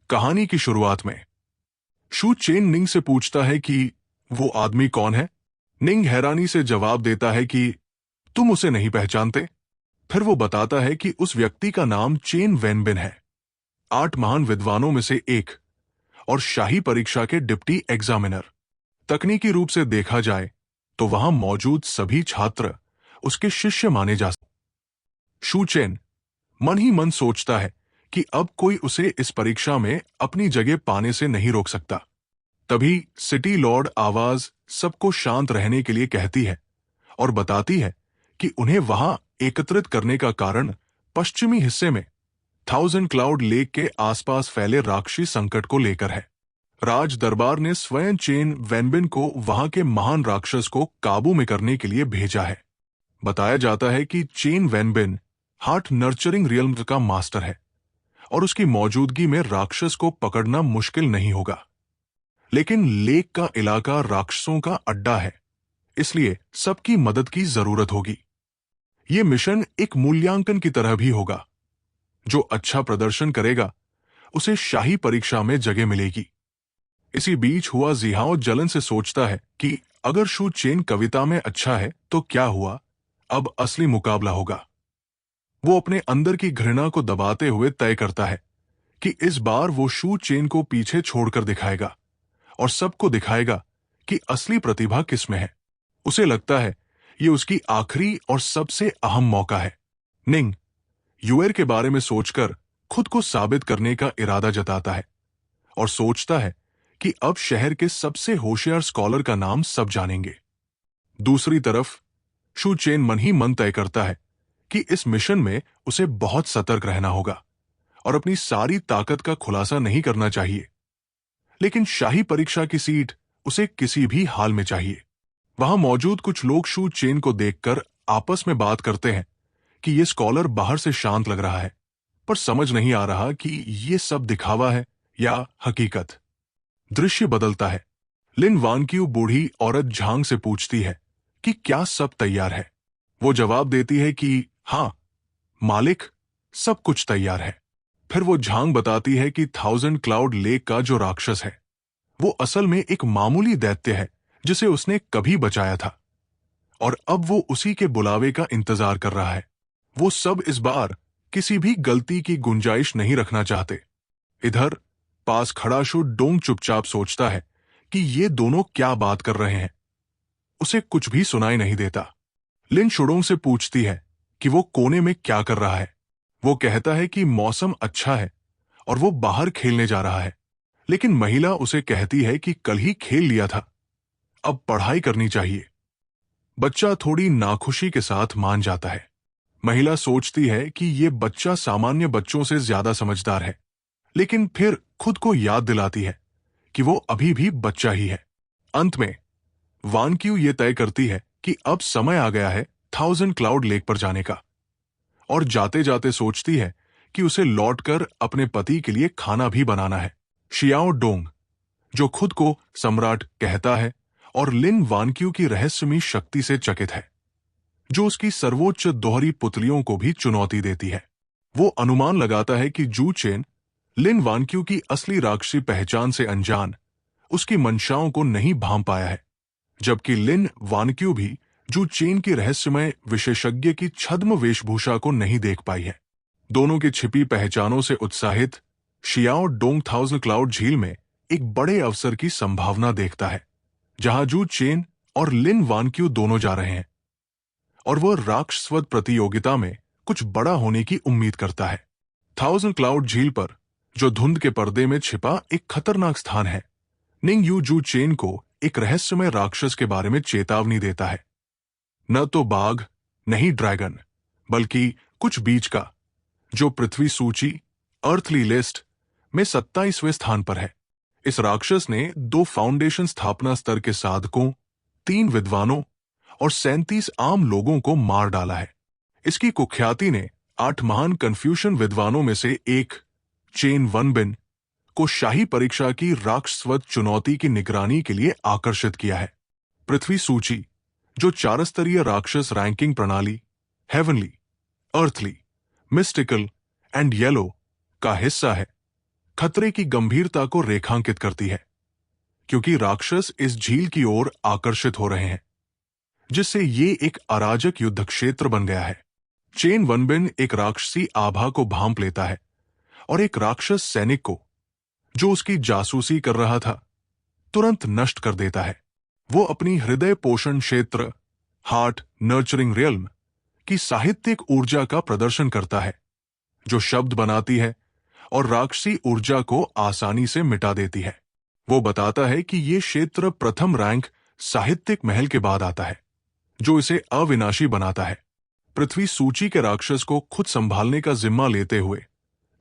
कहानी की शुरुआत में शू चेन निंग से पूछता है कि वो आदमी कौन है। निंग हैरानी से जवाब देता है कि तुम उसे नहीं पहचानते। फिर वो बताता है कि उस व्यक्ति का नाम चेन वेनबिन है, 8 महान विद्वानों में से एक और शाही परीक्षा के डिप्टी एग्जामिनर। तकनीकी रूप से देखा जाए तो वहां मौजूद सभी छात्र उसके शिष्य माने जा सकते। शू चेन मन ही मन सोचता है कि अब कोई उसे इस परीक्षा में अपनी जगह पाने से नहीं रोक सकता। तभी सिटी लॉर्ड आवाज सबको शांत रहने के लिए कहती है और बताती है कि उन्हें वहां एकत्रित करने का कारण पश्चिमी हिस्से में 1000 क्लाउड लेक के आसपास फैले राक्षसी संकट को लेकर है। राज दरबार ने स्वयं चेन वेनबिन को वहां के महान राक्षस को काबू में करने के लिए भेजा है। बताया जाता है कि chain Wenbin heart nurturing realm का मास्टर है और उसकी मौजूदगी में राक्षस को पकड़ना मुश्किल नहीं होगा। लेकिन लेक का इलाका राक्षसों का अड्डा है, इसलिए सबकी मदद की जरूरत होगी। यह मिशन एक मूल्यांकन की तरह भी होगा। जो अच्छा प्रदर्शन करेगा उसे शाही परीक्षा में जगह मिलेगी। इसी बीच हुआ जिहाओ जलन से सोचता है कि अगर शू चेन कविता में अच्छा है तो क्या हुआ, अब असली मुकाबला होगा। वो अपने अंदर की घृणा को दबाते हुए तय करता है कि इस बार वो शू चेन को पीछे छोड़कर दिखाएगा और सबको दिखाएगा कि असली प्रतिभा किसमें है। उसे लगता है ये उसकी आखिरी और सबसे अहम मौका है। निंग यूएर के बारे में सोचकर खुद को साबित करने का इरादा जताता है और सोचता है कि अब शहर के सबसे होशियार स्कॉलर का नाम सब जानेंगे। दूसरी तरफ शू चेन मन ही मन तय करता है कि इस मिशन में उसे बहुत सतर्क रहना होगा और अपनी सारी ताकत का खुलासा नहीं करना चाहिए। लेकिन शाही परीक्षा की सीट उसे किसी भी हाल में चाहिए। वहां मौजूद कुछ लोग शू चेन को देखकर आपस में बात करते हैं कि यह स्कॉलर बाहर से शांत लग रहा है, पर समझ नहीं आ रहा कि यह सब दिखावा है या हकीकत। दृश्य बदलता है। लिन वानक्यू बूढ़ी औरत झांग से पूछती है कि क्या सब तैयार है। वो जवाब देती है कि हाँ मालिक, सब कुछ तैयार है। फिर वो झांग बताती है कि 1000 क्लाउड लेक का जो राक्षस है वो असल में एक मामूली दैत्य है जिसे उसने कभी बचाया था और अब वो उसी के बुलावे का इंतजार कर रहा है। वो सब इस बार किसी भी गलती की गुंजाइश नहीं रखना चाहते। इधर पास खड़ा शू डोंग चुपचाप सोचता है कि ये दोनों क्या बात कर रहे हैं। उसे कुछ भी सुनाई नहीं देता। लिन शुडोंग से पूछती है कि वो कोने में क्या कर रहा है। वो कहता है कि मौसम अच्छा है और वो बाहर खेलने जा रहा है। लेकिन महिला उसे कहती है कि कल ही खेल लिया था, अब पढ़ाई करनी चाहिए। बच्चा थोड़ी नाखुशी के साथ मान जाता है। महिला सोचती है कि ये बच्चा सामान्य बच्चों से ज्यादा समझदार है, लेकिन फिर खुद को याद दिलाती है कि वो अभी भी बच्चा ही है। अंत में वानक्यू ये तय करती है कि अब समय आ गया है 1000 क्लाउड लेक पर जाने का, और जाते जाते सोचती है कि उसे लौटकर अपने पति के लिए खाना भी बनाना है। शियाओ डोंग, जो खुद को सम्राट कहता है और लिन वानक्यू की रहस्यमयी शक्ति से चकित है, जो उसकी सर्वोच्च दोहरी पुतलियों को भी चुनौती देती है। वो अनुमान लगाता है कि जू चेन लिन वानक्यू की असली राक्षसी पहचान से अनजान उसकी मंशाओं को नहीं भांप पाया है, जबकि लिन वानक्यू भी जू चेन की रहस्यमय विशेषज्ञ की छद्म वेशभूषा को नहीं देख पाई है। दोनों की छिपी पहचानों से उत्साहित शियाओ डोंग 1000 क्लाउड झील में एक बड़े अवसर की संभावना देखता है, जहां जू चेन और लिन वानक्यू दोनों जा रहे हैं और वह राक्षसवध प्रतियोगिता में कुछ बड़ा होने की उम्मीद करता है। 1000 क्लाउड झील पर, जो धुंध के पर्दे में छिपा एक खतरनाक स्थान है, निंग यू जू चेन को एक रहस्यमय राक्षस के बारे में चेतावनी देता है। न तो बाघ, नहीं ड्रैगन, बल्कि कुछ बीच का, जो पृथ्वी सूची अर्थली लिस्ट में 27वें स्थान पर है। इस राक्षस ने 2 फाउंडेशन स्थापना स्तर के साधकों, 3 विद्वानों और 37 आम लोगों को मार डाला है। इसकी कुख्याति ने 8 महान कन्फ्यूशन विद्वानों में से एक चेन वेनबिन को शाही परीक्षा की राक्षसवध चुनौती की निगरानी के लिए आकर्षित किया है। पृथ्वी सूची, जो 4 स्तरीय राक्षस रैंकिंग प्रणाली heavenly, earthly, mystical and yellow का हिस्सा है, खतरे की गंभीरता को रेखांकित करती है, क्योंकि राक्षस इस झील की ओर आकर्षित हो रहे हैं, जिससे ये एक अराजक युद्ध क्षेत्र बन गया है। चेन वनबिन एक राक्षसी आभा को भांप लेता है और एक राक्षस सैनिक को, जो उसकी जासूसी कर रहा था, तुरंत नष्ट कर देता है। वो अपनी हृदय पोषण क्षेत्र, हार्ट नर्चरिंग रियल्म की साहित्यिक ऊर्जा का प्रदर्शन करता है, जो शब्द बनाती है और राक्षसी ऊर्जा को आसानी से मिटा देती है। वो बताता है कि ये क्षेत्र प्रथम रैंक साहित्यिक महल के बाद आता है, जो इसे अविनाशी बनाता है। पृथ्वी सूची के राक्षस को खुद संभालने का जिम्मा लेते हुए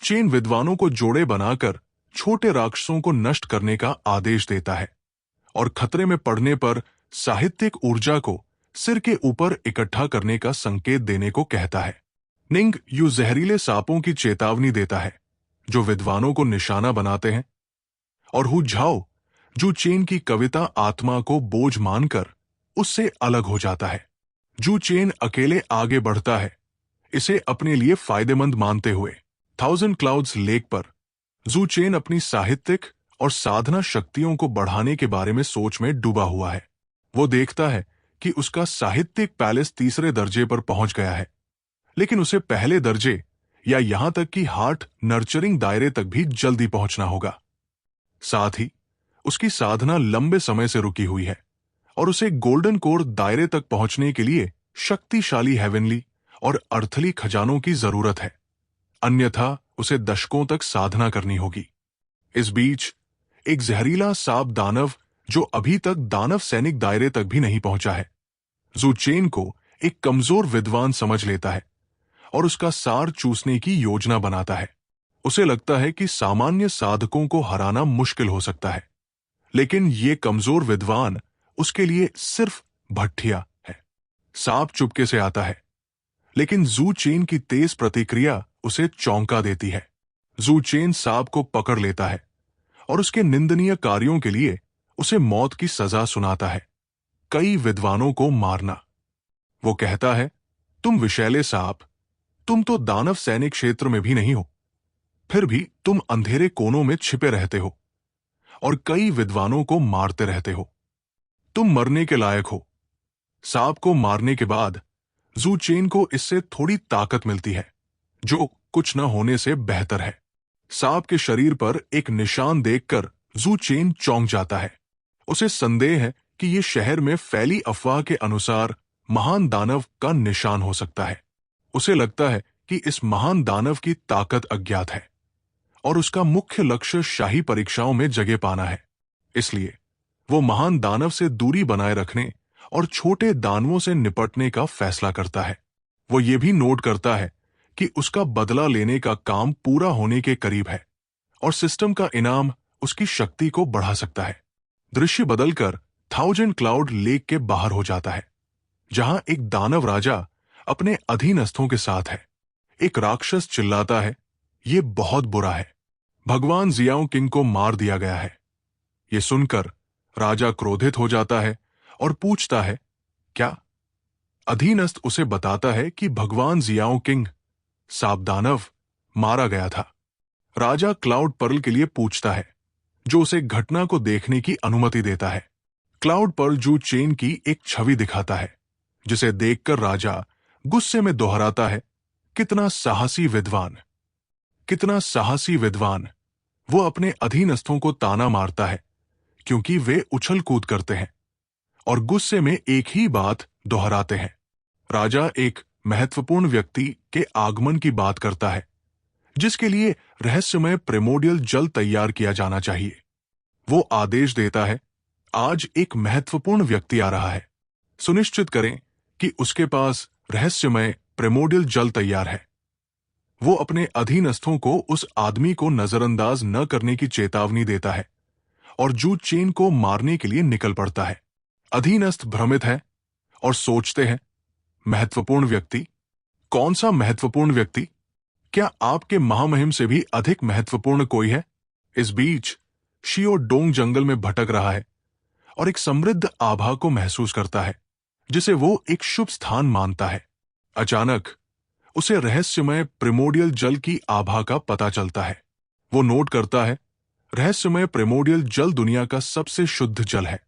चेन विद्वानों को जोड़े बनाकर छोटे राक्षसों को नष्ट करने का आदेश देता है और खतरे में पड़ने पर साहित्यिक ऊर्जा को सिर के ऊपर इकट्ठा करने का संकेत देने को कहता है। निंग यू जहरीले सांपों की चेतावनी देता है, जो विद्वानों को निशाना बनाते हैं, और हु झाओ जो चेन की कविता आत्मा को बोझ मानकर उससे अलग हो जाता है। जू चेन अकेले आगे बढ़ता है, इसे अपने लिए फायदेमंद मानते हुए। 1000 क्लाउड्स लेक पर जू चेन अपनी साहित्यिक और साधना शक्तियों को बढ़ाने के बारे में सोच में डूबा हुआ है। वो देखता है कि उसका साहित्यिक पैलेस तीसरे दर्जे पर पहुंच गया है, लेकिन उसे पहले दर्जे या यहां तक कि हार्ट नर्चरिंग दायरे तक भी जल्दी पहुंचना होगा। साथ ही उसकी साधना लंबे समय से रुकी हुई है और उसे गोल्डन कोर दायरे तक पहुंचने के लिए शक्तिशाली हेवनली और अर्थली खजानों की जरूरत है, अन्यथा उसे दशकों तक साधना करनी होगी। इस बीच एक जहरीला सांप दानव, जो अभी तक दानव सैनिक दायरे तक भी नहीं पहुंचा है, जू चेन को एक कमजोर विद्वान समझ लेता है और उसका सार चूसने की योजना बनाता है। उसे लगता है कि सामान्य साधकों को हराना मुश्किल हो सकता है, लेकिन ये कमजोर विद्वान उसके लिए सिर्फ भट्ठिया है। सांप चुपके से आता है, लेकिन जू चेन की तेज प्रतिक्रिया उसे चौंका देती है। जू चेन सांप को पकड़ लेता है और उसके निंदनीय कार्यों के लिए उसे मौत की सजा सुनाता है, कई विद्वानों को मारना। वो कहता है, तुम विषैले सांप, तुम तो दानव सैनिक क्षेत्र में भी नहीं हो, फिर भी तुम अंधेरे कोनों में छिपे रहते हो और कई विद्वानों को मारते रहते हो। तुम मरने के लायक हो। सांप को मारने के बाद जू चेन को इससे थोड़ी ताकत मिलती है, जो कुछ न होने से बेहतर है। सांप के शरीर पर एक निशान देखकर जू चेन चौंक जाता है। उसे संदेह है कि यह शहर में फैली अफवाह के अनुसार महान दानव का निशान हो सकता है। उसे लगता है कि इस महान दानव की ताकत अज्ञात है और उसका मुख्य लक्ष्य शाही परीक्षाओं में जगह पाना है। इसलिए वो महान दानव से दूरी बनाए रखने और छोटे दानवों से निपटने का फैसला करता है। वो ये भी नोट करता है कि उसका बदला लेने का काम पूरा होने के करीब है और सिस्टम का इनाम उसकी शक्ति को बढ़ा सकता है। दृश्य बदलकर 1000 क्लाउड लेक के बाहर हो जाता है, जहां एक दानव राजा अपने अधीनस्थों के साथ है। एक राक्षस चिल्लाता है, ये बहुत बुरा है, भगवान जियाओ किंग को मार दिया गया है। ये सुनकर राजा क्रोधित हो जाता है और पूछता है, क्या? अधीनस्थ उसे बताता है कि भगवान जियाओ किंग, सांप दानव, मारा गया था। राजा क्लाउड पर्ल के लिए पूछता है, जो उसे घटना को देखने की अनुमति देता है। क्लाउड पर्ल जू चेन की एक छवि दिखाता है, जिसे देखकर राजा गुस्से में दोहराता है, कितना साहसी विद्वान, कितना साहसी विद्वान। वो अपने अधीनस्थों को ताना मारता है क्योंकि वे उछल कूद करते हैं और गुस्से में एक ही बात दोहराते हैं। राजा एक महत्वपूर्ण व्यक्ति के आगमन की बात करता है, जिसके लिए रहस्यमय प्रिमोडियल जल तैयार किया जाना चाहिए। वो आदेश देता है, आज एक महत्वपूर्ण व्यक्ति आ रहा है, सुनिश्चित करें कि उसके पास रहस्यमय प्रिमोडियल जल तैयार है। वो अपने अधीनस्थों को उस आदमी को नजरअंदाज न करने की चेतावनी देता है और जू चेन को मारने के लिए निकल पड़ता है। अधीनस्थ भ्रमित है और सोचते हैं, महत्वपूर्ण व्यक्ति? कौन सा महत्वपूर्ण व्यक्ति? क्या आपके महामहिम से भी अधिक महत्वपूर्ण कोई है? इस बीच शियो डोंग जंगल में भटक रहा है और एक समृद्ध आभा को महसूस करता है, जिसे वो एक शुभ स्थान मानता है। अचानक उसे रहस्यमय प्रिमोडियल जल की आभा का पता चलता है। वो नोट करता है, रहस्यमय प्रिमोर्डियल जल दुनिया का सबसे शुद्ध जल है,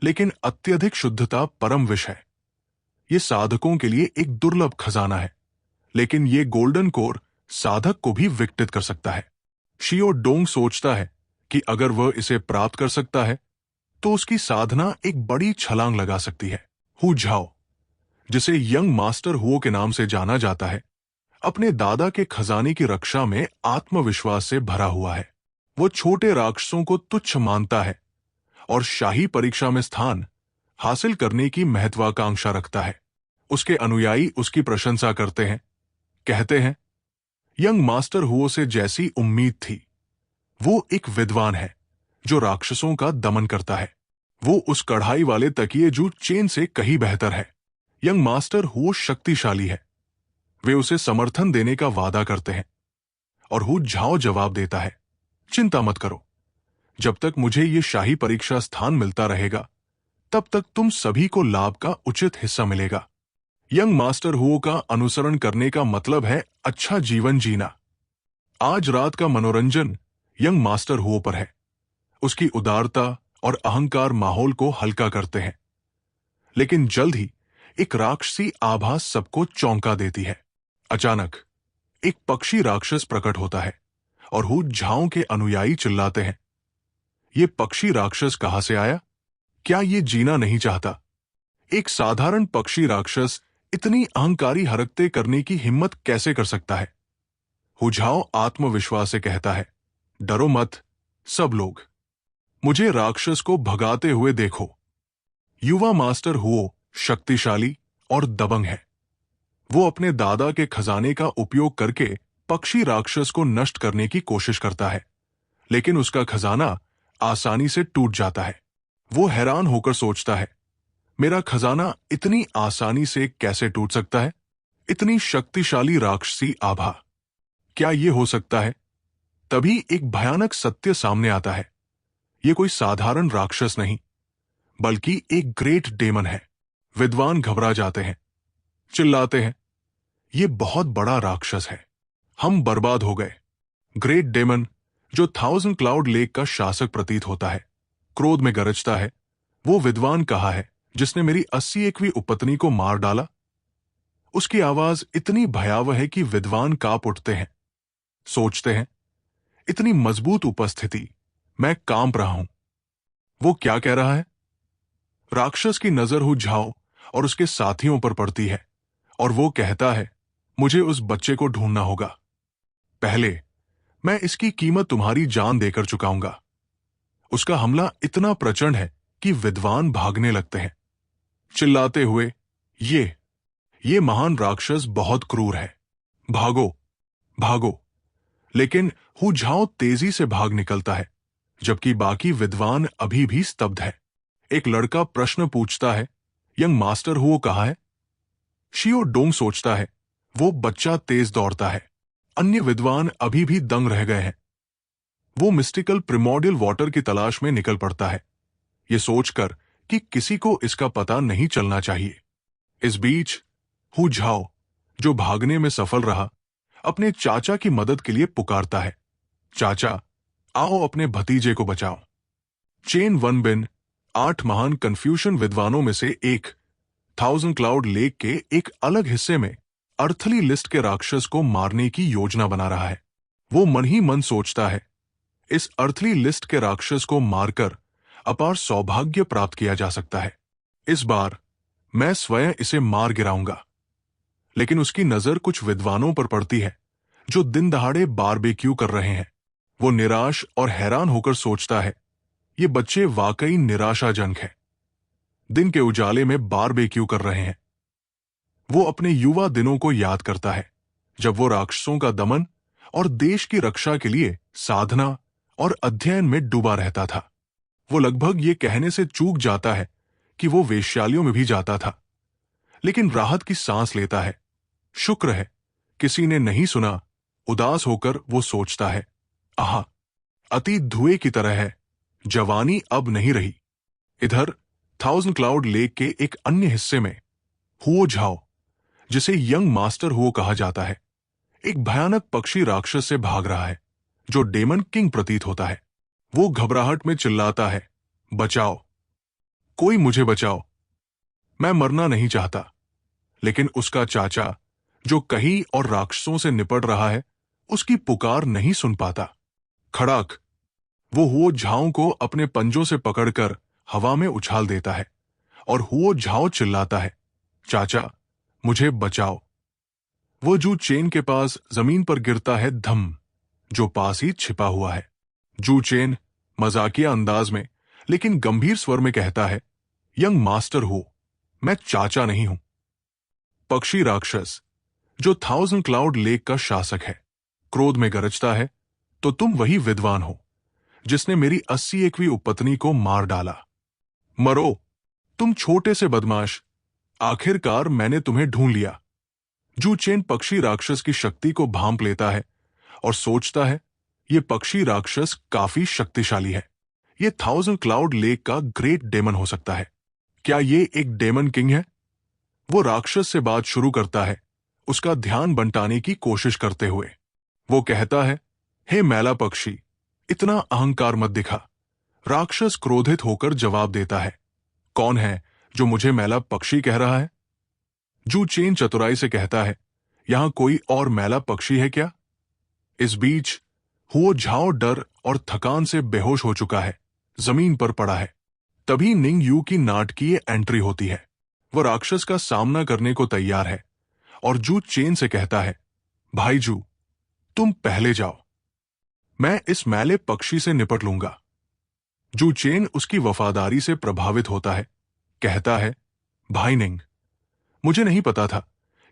लेकिन अत्यधिक शुद्धता परम विष है। ये साधकों के लिए एक दुर्लभ खजाना है, लेकिन ये गोल्डन कोर साधक को भी विकटित कर सकता है। शियो डोंग सोचता है कि अगर वह इसे प्राप्त कर सकता है तो उसकी साधना एक बड़ी छलांग लगा सकती है। हु झाओ, जिसे यंग मास्टर हुओ के नाम से जाना जाता है, अपने दादा के खजाने की रक्षा में आत्मविश्वास से भरा हुआ है। वो छोटे राक्षसों को तुच्छ मानता है और शाही परीक्षा में स्थान हासिल करने की महत्वाकांक्षा रखता है। उसके अनुयायी उसकी प्रशंसा करते हैं, कहते हैं, यंग मास्टर हुओ से जैसी उम्मीद थी। वो एक विद्वान है जो राक्षसों का दमन करता है। वो उस कढ़ाई वाले तकिए जू चेन से कहीं बेहतर है। यंग मास्टर हुओ शक्तिशाली है। वे उसे समर्थन देने का वादा करते हैं और हु झाओ जवाब देता है, चिंता मत करो, जब तक मुझे ये शाही परीक्षा स्थान मिलता रहेगा तब तक तुम सभी को लाभ का उचित हिस्सा मिलेगा। यंग मास्टर हुओ का अनुसरण करने का मतलब है अच्छा जीवन जीना। आज रात का मनोरंजन यंग मास्टर हुओ पर है। उसकी उदारता और अहंकार माहौल को हल्का करते हैं, लेकिन जल्द ही एक राक्षसी आभास सबको चौंका देती है। अचानक एक पक्षी राक्षस प्रकट होता है और हु झाओ के अनुयायी चिल्लाते हैं, ये पक्षी राक्षस कहां से आया? क्या ये जीना नहीं चाहता? एक साधारण पक्षी राक्षस इतनी अहंकारी हरकतें करने की हिम्मत कैसे कर सकता है? हु झाओ आत्मविश्वास से कहता है, डरो मत सब लोग, मुझे राक्षस को भगाते हुए देखो। युवा मास्टर हुओ शक्तिशाली और दबंग है। वो अपने दादा के खजाने का उपयोग करके पक्षी राक्षस को नष्ट करने की कोशिश करता है, लेकिन उसका खजाना आसानी से टूट जाता है। वो हैरान होकर सोचता है, मेरा खजाना इतनी आसानी से कैसे टूट सकता है? इतनी शक्तिशाली राक्षसी आभा, क्या ये हो सकता है? तभी एक भयानक सत्य सामने आता है। ये कोई साधारण राक्षस नहीं, बल्कि एक ग्रेट डेमन है। विद्वान घबरा जाते हैं, चिल्लाते हैं, ये बहुत बड़ा राक्षस है, हम बर्बाद हो गए। ग्रेट डेमन, जो 1000 क्लाउड लेक का शासक प्रतीत होता है, क्रोध में गरजता है, वो विद्वान कहा है जिसने मेरी 81वीं उपपत्नी को मार डाला? उसकी आवाज इतनी भयावह है कि विद्वान कांप उठते हैं। सोचते हैं, इतनी मजबूत उपस्थिति, मैं कांप रहा हूं। वो क्या कह रहा है? राक्षस की नजर हु झाओ और उसके साथियों पर पड़ती है और वो कहता है, मुझे उस बच्चे को ढूंढना होगा। पहले मैं इसकी कीमत तुम्हारी जान देकर चुकाऊंगा। उसका हमला इतना प्रचंड है कि विद्वान भागने लगते हैं, चिल्लाते हुए, ये महान राक्षस बहुत क्रूर है, भागो भागो। लेकिन हु झाओ तेजी से भाग निकलता है, जबकि बाकी विद्वान अभी भी स्तब्ध है। एक लड़का प्रश्न पूछता है, यंग मास्टर हुओ कहाँ है? शियो डोंग सोचता है, वो बच्चा तेज दौड़ता है। अन्य विद्वान अभी भी दंग रह गए हैं। वो मिस्टिकल प्रिमोर्डियल वाटर की तलाश में निकल पड़ता है, ये सोचकर कि किसी को इसका पता नहीं चलना चाहिए। इस बीच हु झाओ, जो भागने में सफल रहा, अपने चाचा की मदद के लिए पुकारता है, चाचा आओ अपने भतीजे को बचाओ। चेन वन बिन 8 महान कन्फ्यूशन विद्वानों में से एक 1000 क्लाउड लेक के एक अलग हिस्से में अर्थली लिस्ट के राक्षस को मारने की योजना बना रहा है। वो मन ही मन सोचता है, इस अर्थली लिस्ट के राक्षस को मारकर अपार सौभाग्य प्राप्त किया जा सकता है। इस बार मैं स्वयं इसे मार गिराऊंगा। लेकिन उसकी नजर कुछ विद्वानों पर पड़ती है जो दिन दहाड़े बारबेक्यू कर रहे हैं। वो निराश और हैरान होकर सोचता है, ये बच्चे वाकई निराशाजनक है, दिन के उजाले में बारबेक्यू कर रहे हैं। वो अपने युवा दिनों को याद करता है, जब वो राक्षसों का दमन और देश की रक्षा के लिए साधना और अध्ययन में डूबा रहता था। वो लगभग ये कहने से चूक जाता है कि वो वेश्यालयों में भी जाता था, लेकिन राहत की सांस लेता है। शुक्र है किसी ने नहीं सुना। उदास होकर वो सोचता है, आहा, अतीत धुएं की तरह है, जवानी अब नहीं रही। इधर 1000 क्लाउड लेक के एक अन्य हिस्से में हुओ झाओ, जिसे यंग मास्टर हुओ कहा जाता है, एक भयानक पक्षी राक्षस से भाग रहा है। जो डेमन किंग प्रतीत होता है। वो घबराहट में चिल्लाता है, बचाओ, कोई मुझे बचाओ, मैं मरना नहीं चाहता। लेकिन उसका चाचा, जो कहीं और राक्षसों से निपट रहा है, उसकी पुकार नहीं सुन पाता। खड़ाक, वो हुओ झाओ को अपने पंजों से पकड़कर हवा में उछाल देता है और हुओ झाओ चिल्लाता है, चाचा, मुझे बचाओ। वो जू चेन के पास जमीन पर गिरता है, धम, जो पास ही छिपा हुआ है। जू चेन मजाकिया अंदाज में लेकिन गंभीर स्वर में कहता है, यंग मास्टर हो, मैं चाचा नहीं हूं। पक्षी राक्षस, जो 1000 क्लाउड लेक का शासक है, क्रोध में गरजता है, तो तुम वही विद्वान हो जिसने मेरी 81वीं उपपत्नी को मार डाला। मरो, तुम छोटे से बदमाश, आखिरकार मैंने तुम्हें ढूंढ लिया। जू चेन पक्षी राक्षस की शक्ति को भांप लेता है और सोचता है, यह पक्षी राक्षस काफी शक्तिशाली है। यह 1000 क्लाउड लेक का ग्रेट डेमन हो सकता है। क्या यह एक डेमन किंग है? वो राक्षस से बात शुरू करता है, उसका ध्यान बंटाने की कोशिश करते हुए। वो कहता है, हे मैला पक्षी, इतना अहंकार मत दिखा। राक्षस क्रोधित होकर जवाब देता है, कौन है जो मुझे मैला पक्षी कह रहा है? जू चेन चतुराई से कहता है, यहां कोई और मैला पक्षी है क्या? इस बीच हुओ झाओ डर और थकान से बेहोश हो चुका है, जमीन पर पड़ा है। तभी निंग यू की नाटकीय एंट्री होती है। वह राक्षस का सामना करने को तैयार है और जू चेन से कहता है, भाई जू, तुम पहले जाओ, मैं इस मैले पक्षी से निपट लूंगा। जू चेन उसकी वफादारी से प्रभावित होता है, कहता है, भाई निंग, मुझे नहीं पता था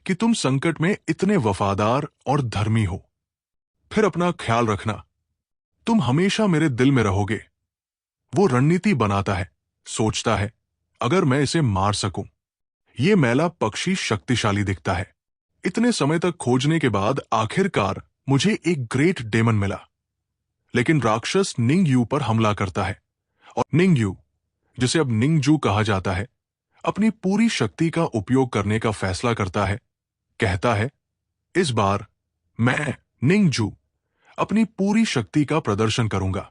कि तुम संकट में इतने वफादार और धर्मी हो। फिर अपना ख्याल रखना, तुम हमेशा मेरे दिल में रहोगे। वो रणनीति बनाता है, सोचता है, अगर मैं इसे मार सकूं। ये मैला पक्षी शक्तिशाली दिखता है। इतने समय तक खोजने के बाद आखिरकार मुझे एक ग्रेट डेमन मिला। लेकिन राक्षस निंग यू पर हमला करता है और निंग यू, जिसे अब निंग जू कहा जाता है, अपनी पूरी शक्ति का उपयोग करने का फैसला करता है। कहता है, इस बार मैं निंग जू अपनी पूरी शक्ति का प्रदर्शन करूंगा।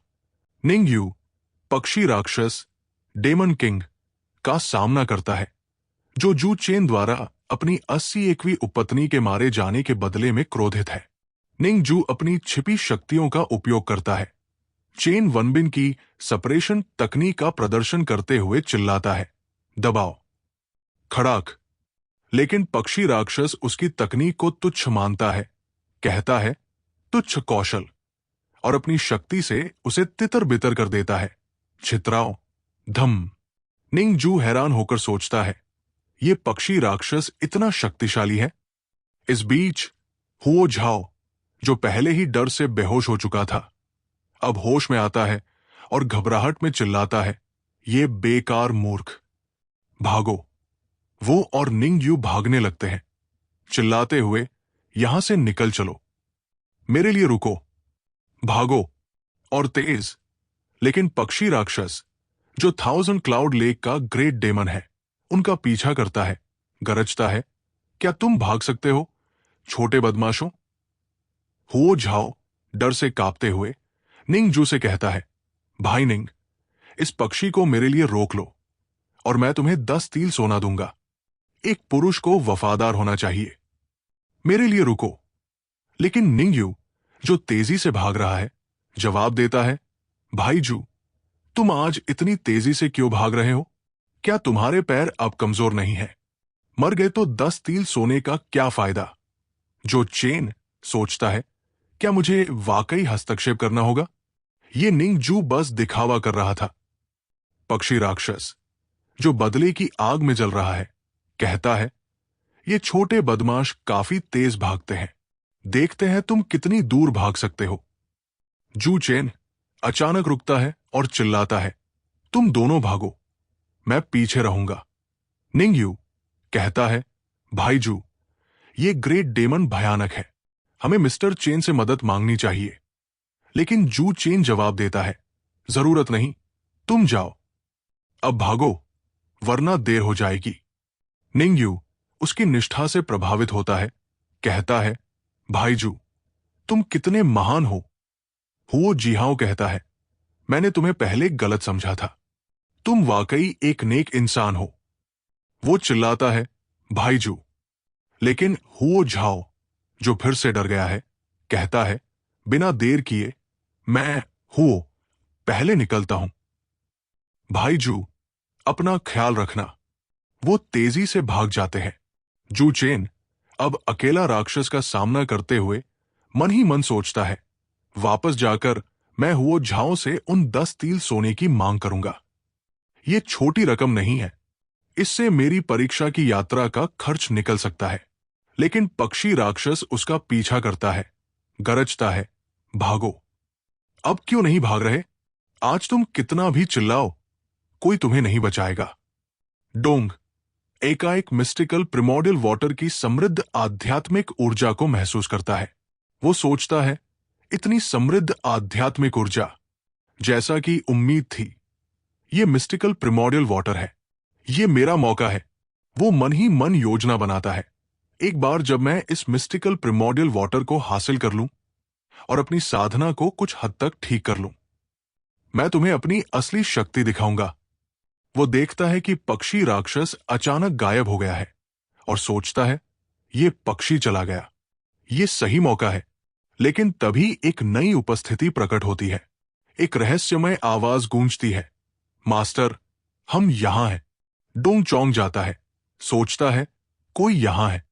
निंग यू पक्षी राक्षस डेमन किंग का सामना करता है, जो जू चेन द्वारा अपनी 81वीं उपपत्नी के मारे जाने के बदले में क्रोधित है। निंग जू अपनी छिपी शक्तियों का उपयोग करता है। चेन वनबिन की सपरेशन तकनीक का प्रदर्शन करते हुए चिल्लाता है, दबाओ। खड़ाक, लेकिन पक्षी राक्षस उसकी तकनीक को तुच्छ मानता है, कहता है, तुच्छ कौशल, और अपनी शक्ति से उसे तितर बितर कर देता है। छितराओ, धम। निंग जू हैरान होकर सोचता है, ये पक्षी राक्षस इतना शक्तिशाली है। इस बीच हुओ झाओ, जो पहले ही डर से बेहोश हो चुका था, अब होश में आता है और घबराहट में चिल्लाता है, ये बेकार मूर्ख, भागो। वो और निंग यू भागने लगते हैं, चिल्लाते हुए, यहां से निकल चलो, मेरे लिए रुको, भागो और तेज। लेकिन पक्षी राक्षस, जो 1000 क्लाउड लेक का ग्रेट डेमन है, उनका पीछा करता है, गरजता है, क्या तुम भाग सकते हो, छोटे बदमाशों? हुओ झाओ डर से कांपते हुए निंग जू से कहता है, भाई निंग, इस पक्षी को मेरे लिए रोक लो और मैं तुम्हें 10 तिल सोना दूंगा। एक पुरुष को वफादार होना चाहिए, मेरे लिए रुको। लेकिन निंग यू, जो तेजी से भाग रहा है, जवाब देता है, भाई जू, तुम आज इतनी तेजी से क्यों भाग रहे हो? क्या तुम्हारे पैर अब कमजोर नहीं है? मर गए तो 10 तिल सोने का क्या फायदा? जो चेन सोचता है, क्या मुझे वाकई हस्तक्षेप करना होगा? ये निंग जू बस दिखावा कर रहा था। पक्षी राक्षस, जो बदले की आग में जल रहा है, कहता है, ये छोटे बदमाश काफी तेज भागते हैं, देखते हैं तुम कितनी दूर भाग सकते हो। जू चेन अचानक रुकता है और चिल्लाता है, तुम दोनों भागो, मैं पीछे रहूंगा। निंग यू कहता है, भाई जू, ये ग्रेट डेमन भयानक है, हमें मिस्टर चेन से मदद मांगनी चाहिए। लेकिन जू चेन जवाब देता है, जरूरत नहीं, तुम जाओ, अब भागो, वरना देर हो जाएगी। निंग यू उसकी निष्ठा से प्रभावित होता है, कहता है, भाई जू, तुम कितने महान हो, हुओ जीहाओ कहता है, मैंने तुम्हें पहले गलत समझा था, तुम वाकई एक नेक इंसान हो। वो चिल्लाता है, भाईजू। लेकिन हुओ झाओ, जो फिर से डर गया है, कहता है, बिना देर किए मैं हुओ पहले निकलता हूं। भाईजू, अपना ख्याल रखना। वो तेजी से भाग जाते हैं। जू चेन अब अकेला राक्षस का सामना करते हुए मन ही मन सोचता है, वापस जाकर मैं हुओ झाओ से उन 10 तिल सोने की मांग करूंगा। ये छोटी रकम नहीं है, इससे मेरी परीक्षा की यात्रा का खर्च निकल सकता है। लेकिन पक्षी राक्षस उसका पीछा करता है, गरजता है, भागो। अब क्यों नहीं भाग रहे? आज तुम कितना भी चिल्लाओ, कोई तुम्हें नहीं बचाएगा। डोंग एकाएक मिस्टिकल प्रिमोर्डियल वाटर की समृद्ध आध्यात्मिक ऊर्जा को महसूस करता है। वो सोचता है, इतनी समृद्ध आध्यात्मिक ऊर्जा, जैसा कि उम्मीद थी, ये मिस्टिकल प्रिमोर्डियल वाटर है। ये मेरा मौका है। वो मन ही मन योजना बनाता है, एक बार जब मैं इस मिस्टिकल प्रिमोर्डियल वाटर को हासिल कर लूं और अपनी साधना को कुछ हद तक ठीक कर लूं, मैं तुम्हें अपनी असली शक्ति दिखाऊंगा। वो देखता है कि पक्षी राक्षस अचानक गायब हो गया है और सोचता है, ये पक्षी चला गया, ये सही मौका है। लेकिन तभी एक नई उपस्थिति प्रकट होती है। एक रहस्यमय आवाज गूंजती है, मास्टर, हम यहां हैं। डोंग चौंक जाता है, सोचता है, कोई यहां है।